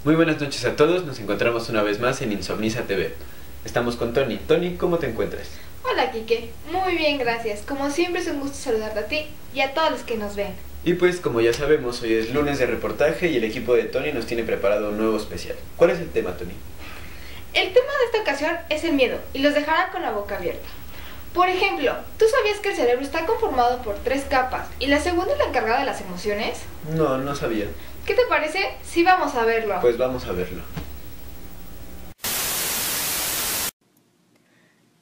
Muy buenas noches a todos, nos encontramos una vez más en Insomnisa TV. Estamos con Tony. Tony, ¿cómo te encuentras? Hola Quique, muy bien, gracias. Como siempre es un gusto saludarte a ti y a todos los que nos ven. Y pues como ya sabemos, hoy es lunes de reportaje y el equipo de Tony nos tiene preparado un nuevo especial. ¿Cuál es el tema, Tony? El tema de esta ocasión es el miedo y los dejará con la boca abierta. Por ejemplo, ¿tú sabías que el cerebro está conformado por 3 capas y la segunda es la encargada de las emociones? No sabía. ¿Qué te parece si vamos a verlo? Pues vamos a verlo.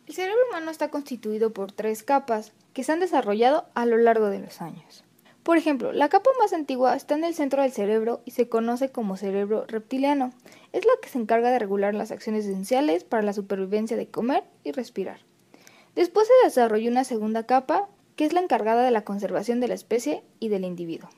El cerebro humano está constituido por 3 capas que se han desarrollado a lo largo de los años. Por ejemplo, la capa más antigua está en el centro del cerebro y se conoce como cerebro reptiliano. Es la que se encarga de regular las acciones esenciales para la supervivencia de comer y respirar. Después se desarrolló una segunda capa que es la encargada de la conservación de la especie y del individuo.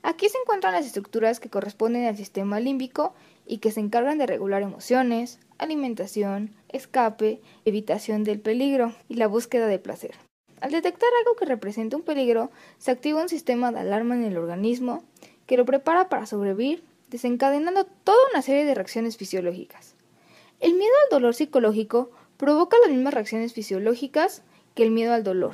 Aquí se encuentran las estructuras que corresponden al sistema límbico y que se encargan de regular emociones, alimentación, escape, evitación del peligro y la búsqueda de placer. Al detectar algo que representa un peligro, se activa un sistema de alarma en el organismo que lo prepara para sobrevivir, desencadenando toda una serie de reacciones fisiológicas. El miedo al dolor psicológico provoca las mismas reacciones fisiológicas que el miedo al dolor.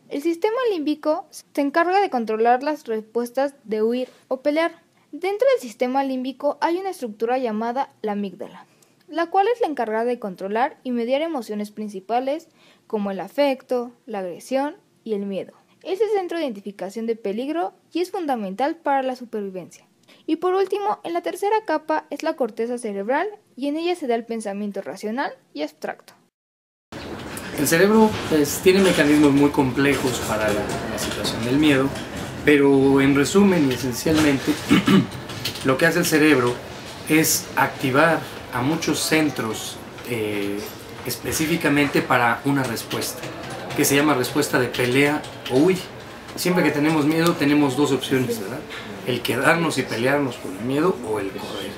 El sistema límbico se encarga de controlar las respuestas de huir o pelear. Dentro del sistema límbico hay una estructura llamada la amígdala, la cual es la encargada de controlar y mediar emociones principales como el afecto, la agresión y el miedo. Es el centro de identificación de peligro y es fundamental para la supervivencia. Y por último, en la tercera capa es la corteza cerebral y en ella se da el pensamiento racional y abstracto. El cerebro tiene mecanismos muy complejos para la situación del miedo, pero en resumen y esencialmente lo que hace el cerebro es activar a muchos centros específicamente para una respuesta, que se llama respuesta de pelea o huir. Siempre que tenemos miedo tenemos dos opciones, ¿verdad? El quedarnos y pelearnos con el miedo o el correr.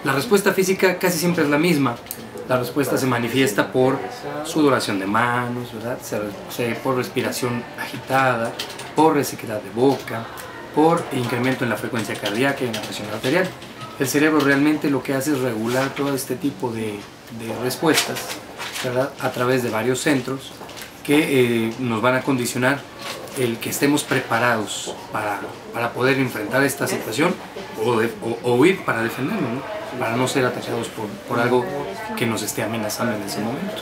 La respuesta física casi siempre es la misma. La respuesta se manifiesta por sudoración de manos, ¿verdad? Por respiración agitada, por resequedad de boca, por incremento en la frecuencia cardíaca y en la presión arterial. El cerebro realmente lo que hace es regular todo este tipo de respuestas, ¿verdad? A través de varios centros que nos van a condicionar el que estemos preparados para poder enfrentar esta situación o huir para defendernos, ¿no? Para no ser atacados por algo que nos esté amenazando en ese momento.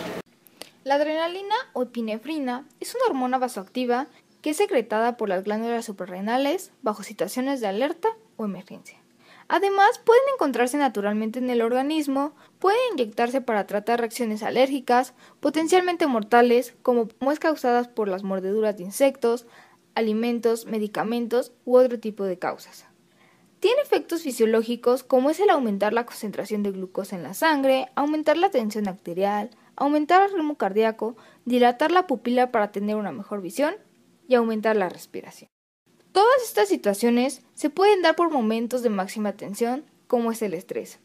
La adrenalina o epinefrina es una hormona vasoactiva que es secretada por las glándulas suprarrenales bajo situaciones de alerta o emergencia. Además, pueden encontrarse naturalmente en el organismo, pueden inyectarse para tratar reacciones alérgicas, potencialmente mortales, como es causadas por las mordeduras de insectos, alimentos, medicamentos u otro tipo de causas. Tiene efectos fisiológicos como es el aumentar la concentración de glucosa en la sangre, aumentar la tensión arterial, aumentar el ritmo cardíaco, dilatar la pupila para tener una mejor visión y aumentar la respiración. Todas estas situaciones se pueden dar por momentos de máxima tensión, como es el estrés.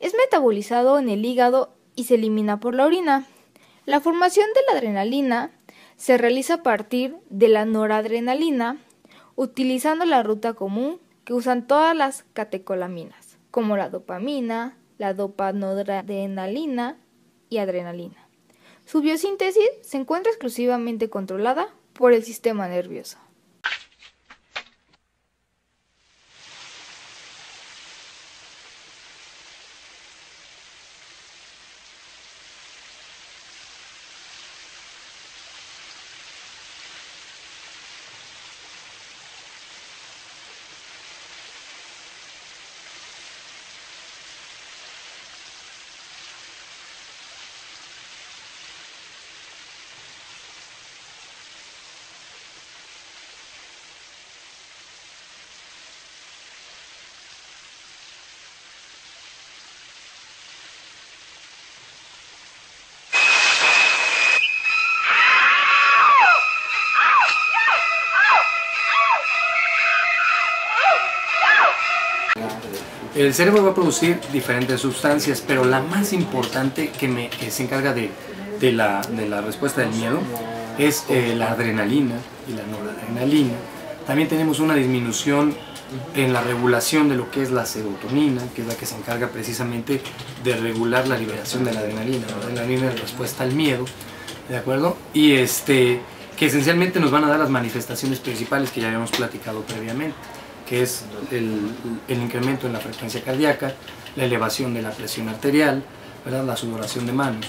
Es metabolizado en el hígado y se elimina por la orina. La formación de la adrenalina se realiza a partir de la noradrenalina, utilizando la ruta común que usan todas las catecolaminas, como la dopamina, la dopanoradrenalina y adrenalina. Su biosíntesis se encuentra exclusivamente controlada por el sistema nervioso. El cerebro va a producir diferentes sustancias, pero la más importante que se encarga de la respuesta del miedo es la adrenalina y la noradrenalina. También tenemos una disminución en la regulación de lo que es la serotonina, que es la que se encarga precisamente de regular la liberación de la adrenalina. La adrenalina es respuesta al miedo, ¿de acuerdo? Y que esencialmente nos van a dar las manifestaciones principales que ya habíamos platicado previamente, que es el incremento en la frecuencia cardíaca, la elevación de la presión arterial, ¿verdad? La sudoración de manos.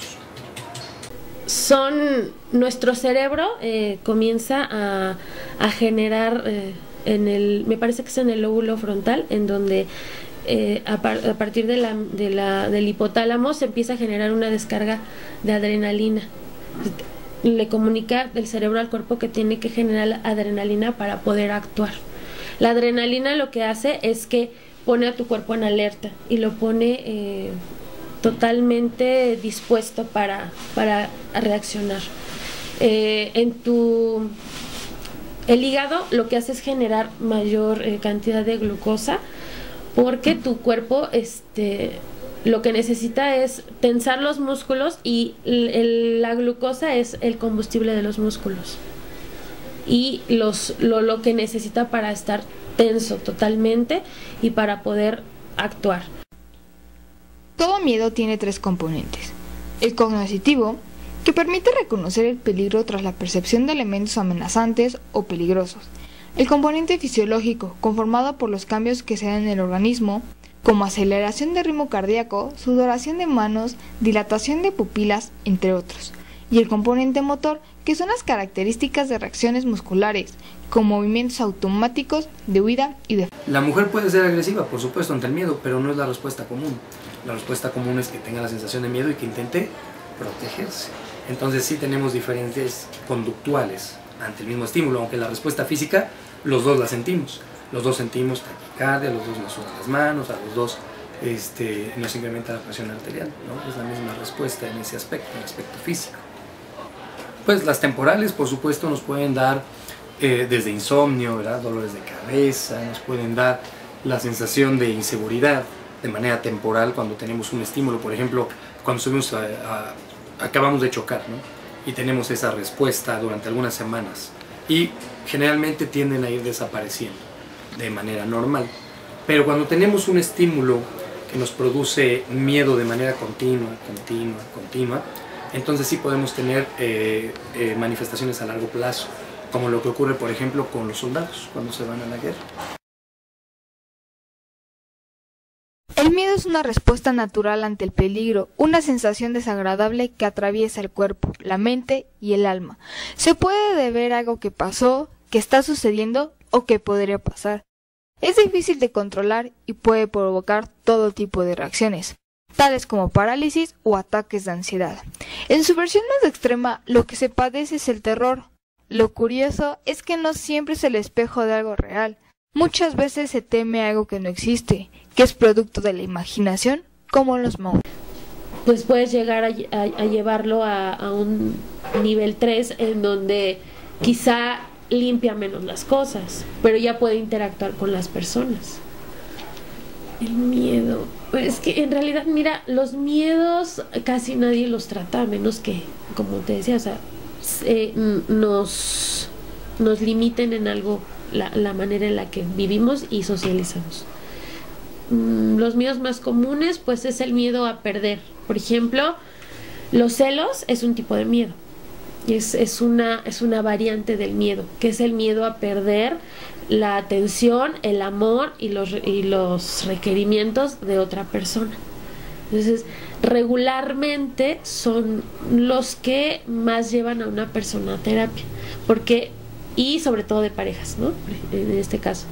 Nuestro cerebro comienza a generar me parece que es en el lóbulo frontal, en donde a partir del hipotálamo se empieza a generar una descarga de adrenalina. Le comunica el cerebro al cuerpo que tiene que generar adrenalina para poder actuar. La adrenalina lo que hace es que pone a tu cuerpo en alerta y lo pone totalmente dispuesto para reaccionar. El hígado lo que hace es generar mayor cantidad de glucosa, porque tu cuerpo lo que necesita es tensar los músculos, y la glucosa es el combustible de los músculos y lo que necesita para estar tenso totalmente y para poder actuar. Todo miedo tiene tres componentes: el cognoscitivo, que permite reconocer el peligro tras la percepción de elementos amenazantes o peligrosos; el componente fisiológico, conformado por los cambios que se dan en el organismo, como aceleración de ritmo cardíaco, sudoración de manos, dilatación de pupilas, entre otros; y el componente motor, que son las características de reacciones musculares, con movimientos automáticos de huida y defensa. La mujer puede ser agresiva, por supuesto, ante el miedo, pero no es la respuesta común. La respuesta común es que tenga la sensación de miedo y que intente protegerse. Entonces sí tenemos diferentes conductuales ante el mismo estímulo, aunque la respuesta física los dos la sentimos. Los dos sentimos taquicardia, los dos nos sudan las manos, a los dos nos incrementa la presión arterial, ¿no? Es la misma respuesta en ese aspecto, en el aspecto físico. Pues las temporales, por supuesto, nos pueden dar desde insomnio, ¿verdad? Dolores de cabeza, nos pueden dar la sensación de inseguridad de manera temporal cuando tenemos un estímulo. Por ejemplo, cuando acabamos de chocar, ¿no? Y tenemos esa respuesta durante algunas semanas, y generalmente tienden a ir desapareciendo de manera normal. Pero cuando tenemos un estímulo que nos produce miedo de manera continua, entonces sí podemos tener manifestaciones a largo plazo, como lo que ocurre, por ejemplo, con los soldados cuando se van a la guerra. El miedo es una respuesta natural ante el peligro, una sensación desagradable que atraviesa el cuerpo, la mente y el alma. Se puede deber a algo que pasó, que está sucediendo o que podría pasar. Es difícil de controlar y puede provocar todo tipo de reacciones, tales como parálisis o ataques de ansiedad. En su versión más extrema, lo que se padece es el terror. Lo curioso es que no siempre es el espejo de algo real. Muchas veces se teme algo que no existe, que es producto de la imaginación, como los monstruos. Pues puedes llegar a llevarlo a un nivel 3, en donde quizá limpia menos las cosas, pero ya puede interactuar con las personas. El miedo, pues es que en realidad, mira, los miedos casi nadie los trata, a menos que, como te decía, o sea, nos limiten en algo la manera en la que vivimos y socializamos. Los miedos más comunes, pues, es el miedo a perder. Por ejemplo, los celos es un tipo de miedo. Es una variante del miedo, que es el miedo a perder la atención, el amor y los requerimientos de otra persona. Entonces, regularmente son los que más llevan a una persona a terapia, y sobre todo de parejas, ¿no? En este caso.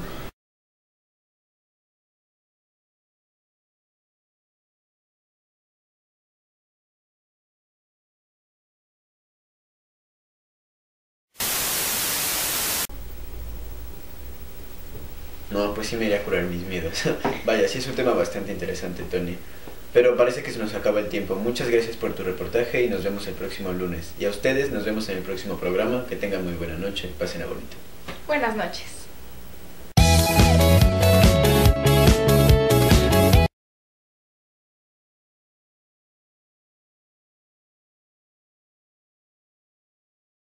No, pues sí me iré a curar mis miedos. Vaya, sí es un tema bastante interesante, Tony. Pero parece que se nos acaba el tiempo. Muchas gracias por tu reportaje y nos vemos el próximo lunes. Y a ustedes nos vemos en el próximo programa. Que tengan muy buena noche. Pasen a bonito. Buenas noches.